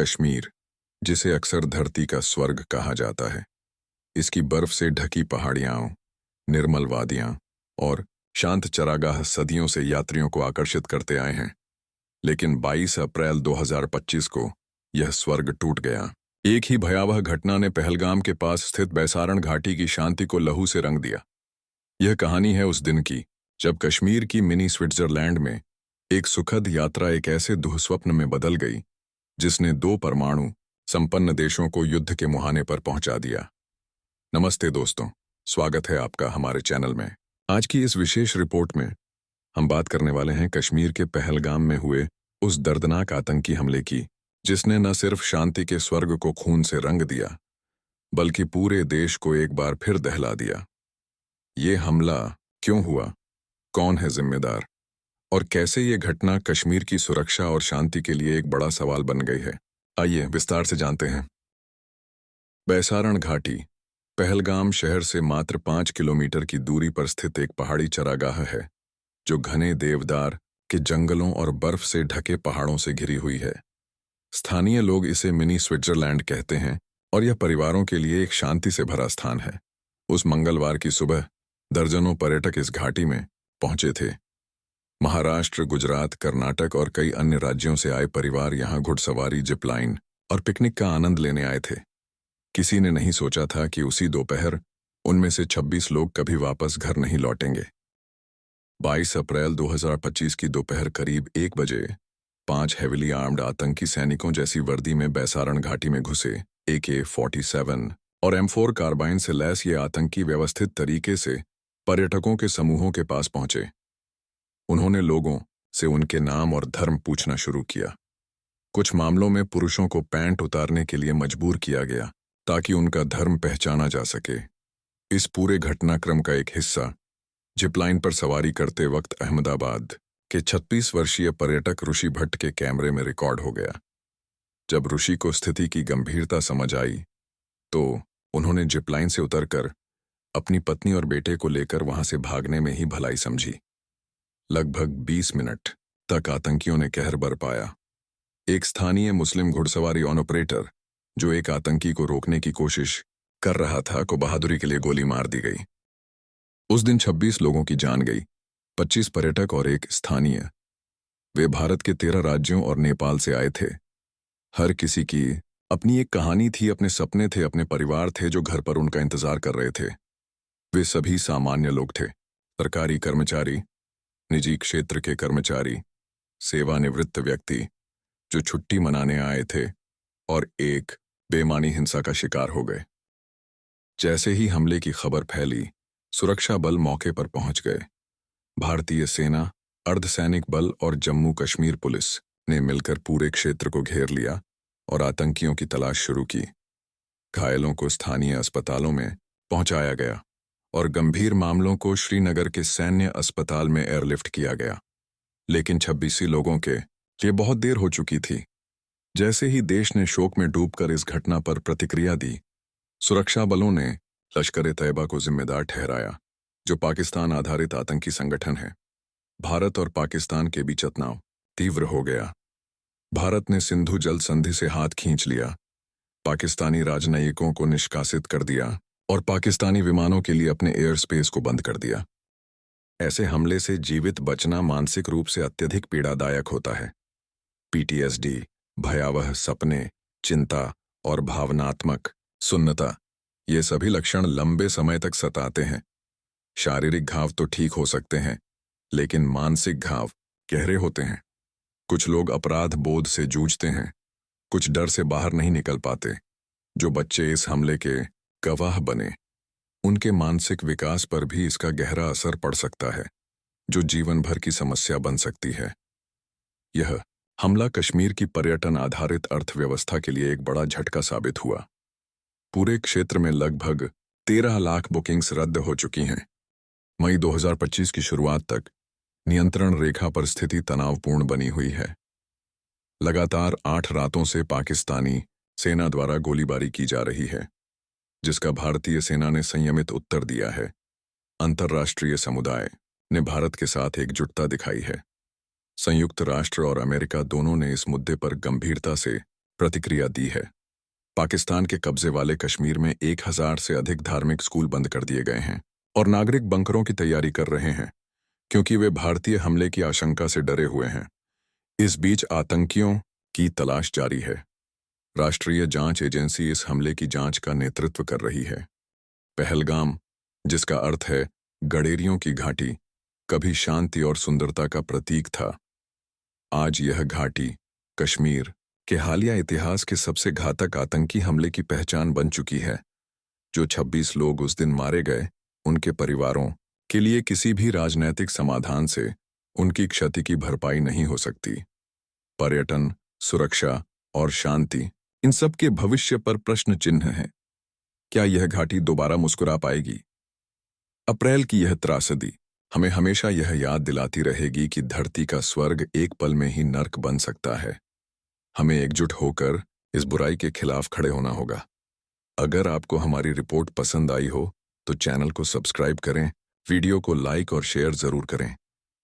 कश्मीर, जिसे अक्सर धरती का स्वर्ग कहा जाता है, इसकी बर्फ से ढकी पहाड़ियां, निर्मल वादियां और शांत चरागाह सदियों से यात्रियों को आकर्षित करते आए हैं। लेकिन 22 अप्रैल 2025 को यह स्वर्ग टूट गया। एक ही भयावह घटना ने पहलगाम के पास स्थित बैसारण घाटी की शांति को लहू से रंग दिया। यह कहानी है उस दिन की जब कश्मीर की मिनी स्विट्जरलैंड में एक सुखद यात्रा एक ऐसे दुःस्वप्न में बदल गई जिसने 2 परमाणु संपन्न देशों को युद्ध के मुहाने पर पहुंचा दिया। नमस्ते दोस्तों, स्वागत है आपका हमारे चैनल में। आज की इस विशेष रिपोर्ट में हम बात करने वाले हैं कश्मीर के पहलगाम में हुए उस दर्दनाक आतंकी हमले की, जिसने न सिर्फ शांति के स्वर्ग को खून से रंग दिया, बल्कि पूरे देश को एक बार फिर दहला दिया। ये हमला क्यों हुआ, कौन है जिम्मेदार, और कैसे ये घटना कश्मीर की सुरक्षा और शांति के लिए एक बड़ा सवाल बन गई है, आइए विस्तार से जानते हैं। बैसारण घाटी पहलगाम शहर से मात्र 5 किलोमीटर की दूरी पर स्थित एक पहाड़ी चरागाह है, जो घने देवदार के जंगलों और बर्फ से ढके पहाड़ों से घिरी हुई है। स्थानीय लोग इसे मिनी स्विट्जरलैंड कहते हैं और यह परिवारों के लिए एक शांति से भरा स्थान है। उस मंगलवार की सुबह दर्जनों पर्यटक इस घाटी में पहुंचे थे। महाराष्ट्र, गुजरात, कर्नाटक और कई अन्य राज्यों से आए परिवार यहां घुड़सवारी, जिपलाइन और पिकनिक का आनंद लेने आए थे। किसी ने नहीं सोचा था कि उसी दोपहर उनमें से 26 लोग कभी वापस घर नहीं लौटेंगे। 22 अप्रैल 2025 की दोपहर करीब 1 बजे 5 हेविली आर्म्ड आतंकी सैनिकों जैसी वर्दी में बैसारण घाटी में घुसे। AK-47 और M4 कार्बाइन से लैस ये आतंकी व्यवस्थित तरीके से पर्यटकों के समूहों के पास पहुंचे। उन्होंने लोगों से उनके नाम और धर्म पूछना शुरू किया। कुछ मामलों में पुरुषों को पैंट उतारने के लिए मजबूर किया गया ताकि उनका धर्म पहचाना जा सके। इस पूरे घटनाक्रम का एक हिस्सा जिपलाइन पर सवारी करते वक्त अहमदाबाद के 36 वर्षीय पर्यटक ऋषि भट्ट के कैमरे में रिकॉर्ड हो गया। जब ऋषि को स्थिति की गंभीरता समझ आई तो उन्होंने जिपलाइन से उतरकर अपनी पत्नी और बेटे को लेकर वहां से भागने में ही भलाई समझी। लगभग 20 मिनट तक आतंकियों ने कहर बरपाया। एक स्थानीय मुस्लिम घुड़सवारी ऑपरेटर, जो एक आतंकी को रोकने की कोशिश कर रहा था, को बहादुरी के लिए गोली मार दी गई। उस दिन 26 लोगों की जान गई, 25 पर्यटक और एक स्थानीय। वे भारत के 13 राज्यों और नेपाल से आए थे। हर किसी की अपनी एक कहानी थी, अपने सपने थे, अपने परिवार थे जो घर पर उनका इंतजार कर रहे थे। वे सभी सामान्य लोग थे, सरकारी कर्मचारी, निजी क्षेत्र के कर्मचारी, सेवानिवृत्त व्यक्ति जो छुट्टी मनाने आए थे और एक बेमानी हिंसा का शिकार हो गए। जैसे ही हमले की खबर फैली, सुरक्षा बल मौके पर पहुंच गए। भारतीय सेना, अर्धसैनिक बल और जम्मू कश्मीर पुलिस ने मिलकर पूरे क्षेत्र को घेर लिया और आतंकियों की तलाश शुरू की। घायलों को स्थानीय अस्पतालों में पहुंचाया गया और गंभीर मामलों को श्रीनगर के सैन्य अस्पताल में एयरलिफ्ट किया गया। लेकिन 26 लोगों के लिए बहुत देर हो चुकी थी। जैसे ही देश ने शोक में डूबकर इस घटना पर प्रतिक्रिया दी, सुरक्षा बलों ने लश्कर-ए-तैयबा को जिम्मेदार ठहराया, जो पाकिस्तान आधारित आतंकी संगठन है। भारत और पाकिस्तान के बीच तनाव तीव्र हो गया। भारत ने सिंधु जल संधि से हाथ खींच लिया, पाकिस्तानी राजनयिकों को निष्कासित कर दिया और पाकिस्तानी विमानों के लिए अपने एयर स्पेस को बंद कर दिया। ऐसे हमले से जीवित बचना मानसिक रूप से अत्यधिक पीड़ादायक होता है। PTSD, भयावह सपने, चिंता और भावनात्मक सुन्नता, ये सभी लक्षण लंबे समय तक सताते हैं। शारीरिक घाव तो ठीक हो सकते हैं, लेकिन मानसिक घाव गहरे होते हैं। कुछ लोग अपराध बोध से जूझते हैं, कुछ डर से बाहर नहीं निकल पाते। जो बच्चे इस हमले के गवाह बने, उनके मानसिक विकास पर भी इसका गहरा असर पड़ सकता है, जो जीवन भर की समस्या बन सकती है। यह हमला कश्मीर की पर्यटन आधारित अर्थव्यवस्था के लिए एक बड़ा झटका साबित हुआ। पूरे क्षेत्र में लगभग 13 लाख बुकिंग्स रद्द हो चुकी हैं। मई 2025 की शुरुआत तक नियंत्रण रेखा पर स्थिति तनावपूर्ण बनी हुई है। लगातार 8 रातों से पाकिस्तानी सेना द्वारा गोलीबारी की जा रही है, जिसका भारतीय सेना ने संयमित उत्तर दिया है। अंतर्राष्ट्रीय समुदाय ने भारत के साथ एकजुटता दिखाई है। संयुक्त राष्ट्र और अमेरिका दोनों ने इस मुद्दे पर गंभीरता से प्रतिक्रिया दी है। पाकिस्तान के कब्जे वाले कश्मीर में 1000 से अधिक धार्मिक स्कूल बंद कर दिए गए हैं और नागरिक बंकरों की तैयारी कर रहे हैं क्योंकि वे भारतीय हमले की आशंका से डरे हुए हैं। इस बीच आतंकियों की तलाश जारी है। राष्ट्रीय जांच एजेंसी इस हमले की जांच का नेतृत्व कर रही है। पहलगाम, जिसका अर्थ है गडेरियों की घाटी, कभी शांति और सुंदरता का प्रतीक था। आज यह घाटी कश्मीर के हालिया इतिहास के सबसे घातक आतंकी हमले की पहचान बन चुकी है। जो 26 लोग उस दिन मारे गए, उनके परिवारों के लिए किसी भी राजनैतिक समाधान से उनकी क्षति की भरपाई नहीं हो सकती। पर्यटन, सुरक्षा और शांति, इन सब के भविष्य पर प्रश्न चिन्ह है। क्या यह घाटी दोबारा मुस्कुरा पाएगी? अप्रैल की यह त्रासदी हमें हमेशा यह याद दिलाती रहेगी कि धरती का स्वर्ग एक पल में ही नर्क बन सकता है। हमें एकजुट होकर इस बुराई के खिलाफ खड़े होना होगा। अगर आपको हमारी रिपोर्ट पसंद आई हो तो चैनल को सब्सक्राइब करें, वीडियो को लाइक और शेयर जरूर करें।